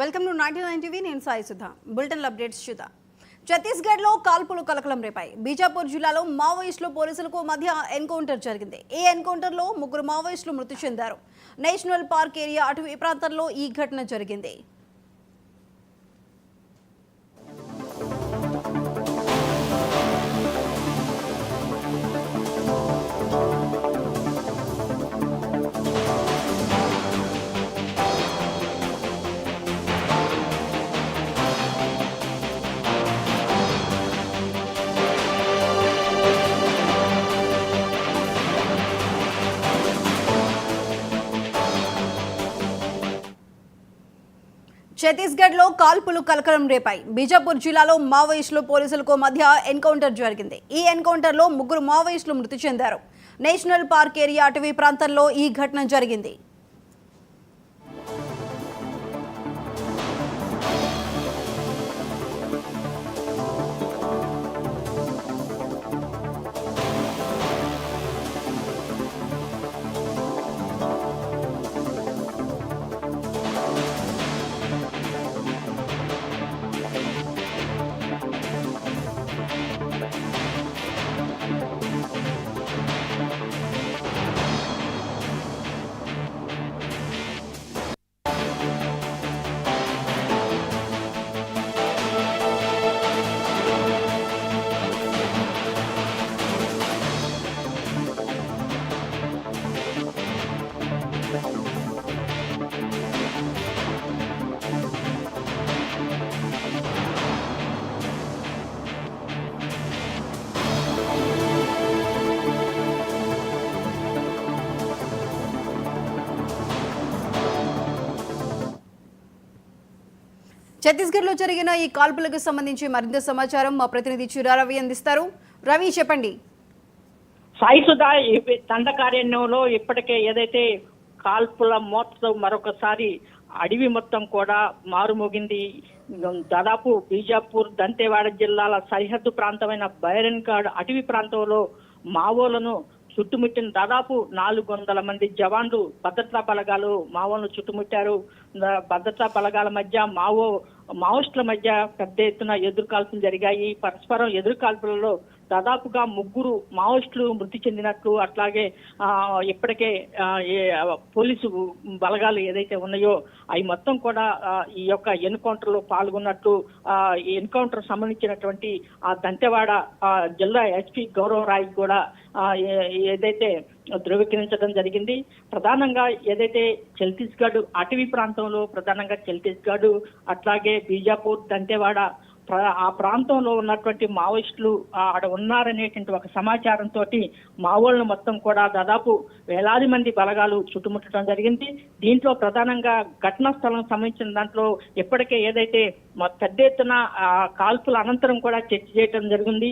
Welcome to 99 TV. నేను Sai Sudha. Bulletin updates చూద్దాం. ఛత్తీస్గఢ్లో కాల్పులు కలకలం రేపాయి. బీజాపూర్ జిల్లాలో మావోయిస్టులు పోలీసులకు మధ్య ఎన్కౌంటర్ జరిగింది. ఈ ఎన్కౌంటర్లో 3 మావోయిస్టులు మృతి చెందారు. నేషనల్ పార్క్ ఏరియా అటవీ ప్రాంతంలో ఈ ఘటన జరిగింది. ఛత్తీస్గఢ్లో కాల్పులు కలకలం రేపాయి. బీజాపూర్ జిల్లాలో మావోయిస్టులు పోలీసులకు మధ్య ఎన్కౌంటర్ జరిగింది. ఈ ఎన్కౌంటర్లో 3 మావోయిస్టులు మృతి చెందారు. నేషనల్ పార్క్ ఏరియా అటవీ ప్రాంతంలో ఈ ఘటన జరిగింది. ఛత్తీస్గఢ్లో జరిగిన ఈ కాల్పులకు సంబంధించి మరింత సమాచారం మా ప్రతినిధి చిరా రవి అందిస్తారు. రవి, చెప్పండి. సాయి సుధా, దండకారణ్యంలో ఇప్పటికే ఏదైతే కాల్పుల మోతతో మరొకసారి అడవి మొత్తం కూడా మారుమోగింది. దాదాపు బీజాపూర్, దంతేవాడ జిల్లాల సరిహద్దు ప్రాంతమైన బైరన్ఘాట్ అటవీ ప్రాంతంలో మావోలను చుట్టుముట్టిన దాదాపు 400 మంది జవాన్లు, భద్రతా బలగాలు మావోలను చుట్టుముట్టారు. భద్రతా బలగాల మధ్య మావోయిస్టుల మధ్య పెద్ద ఎత్తున ఎదురుకాల్పులు జరిగాయి. పరస్పరం ఎదురుకాల్పులలో దాదాపుగా 3 మావోయిస్టులు మృతి చెందినట్లు, అట్లాగే ఇప్పటికే పోలీసు బలగాలు ఏదైతే ఉన్నాయో అవి మొత్తం కూడా ఈ యొక్క ఎన్కౌంటర్ లో పాల్గొన్నట్లు ఈ ఎన్కౌంటర్ సంబంధించినటువంటి ఆ దంతెవాడ జిల్లా ఎస్పీ గౌరవ్ రాయ్ కూడా ఏదైతే ధృవీకరించడం జరిగింది. ప్రధానంగా ఏదైతే ఛత్తీస్గఢ్ అటవీ ప్రాంతంలో ప్రధానంగా ఛత్తీస్గఢ్ అట్లాగే బీజాపూర్, దంతెవాడ ఆ ప్రాంతంలో ఉన్నటువంటి మావోయిస్టులు ఆడ ఉన్నారనేటువంటి ఒక సమాచారంతో మావోలను మొత్తం కూడా దాదాపు వేలాది మంది బలగాలు చుట్టుముట్టడం జరిగింది. దీంట్లో ప్రధానంగా ఘటనా స్థలం సంబంధించిన దాంట్లో ఇప్పటికే ఏదైతే పెద్ద ఎత్తున కాల్పుల అనంతరం కూడా చర్చ చేయడం జరిగింది.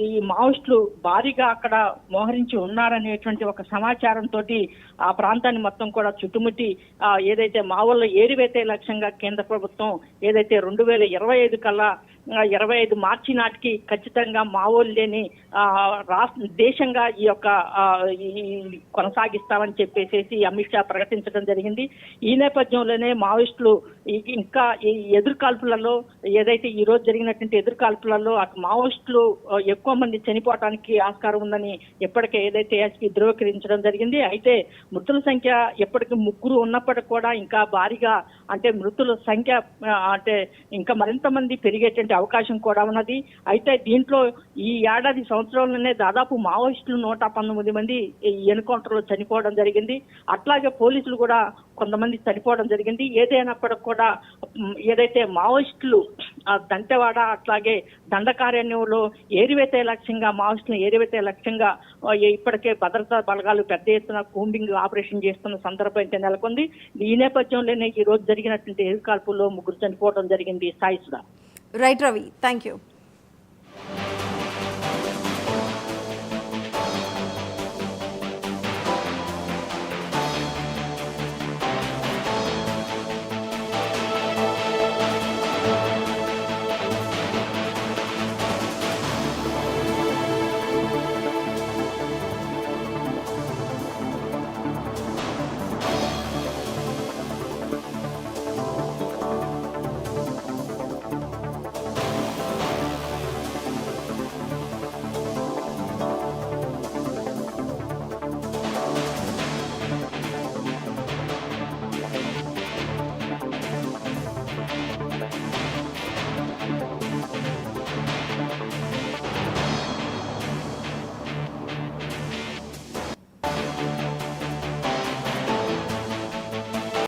ఈ మావోయిస్టులు భారీగా అక్కడ మోహరించి ఉన్నారనేటువంటి ఒక సమాచారంతో ఆ ప్రాంతాన్ని మొత్తం కూడా చుట్టుముట్టి ఏదైతే మావోల ఏరివేతే లక్ష్యంగా కేంద్ర ప్రభుత్వం ఏదైతే 2025 కల్లా 25 మార్చి నాటికి ఖచ్చితంగా మావోలు లేని దేశంగా ఈ యొక్క కొనసాగిస్తామని చెప్పేసి అమిత్ షా ప్రకటించడం జరిగింది. ఈ నేపథ్యంలోనే మావోయిస్టులు ఇంకా ఈ ఎదురుకాల్పులలో ఏదైతే ఈ రోజు జరిగినటువంటి ఎదురుకాల్పులలో అటు మావోయిస్టులు ఎక్కువ మంది చనిపోవడానికి ఆస్కారం ఉందని ఇప్పటికే ఏదైతే ఎస్పీ ధృవీకరించడం జరిగింది. అయితే మృతుల సంఖ్య ఎప్పటికీ 3 ఉన్నప్పటికీ కూడా ఇంకా భారీగా అంటే మృతుల సంఖ్య అంటే ఇంకా మరింత మంది పెరిగేటువంటి అవకాశం కూడా ఉన్నది. అయితే దీంట్లో ఈ ఏడాది సంవత్సరంలోనే దాదాపు మావోయిస్టులు 119 మంది ఈ ఎన్కౌంటర్ లో చనిపోవడం జరిగింది. అట్లాగే పోలీసులు కూడా కొంతమంది చనిపోవడం జరిగింది. ఏదైనప్పటికి కూడా ఏదైతే మావోయిస్టులు దంతెవాడ అట్లాగే దండకారణ్యంలో ఏరివేతే లక్ష్యంగా మావోయిస్టులను ఏరివేతే లక్ష్యంగా ఇప్పటికే భద్రతా బలగాలు పెద్ద ఎత్తున కూంబింగ్ ఆపరేషన్ చేస్తున్న సందర్భం అయితే నెలకొంది. ఈ నేపథ్యంలోనే ఈ రోజు జరిగినటువంటి ఎదురుకాల్పుల్లో 3 చనిపోవడం జరిగింది. Sai Sudha. Right Ravi, thank you.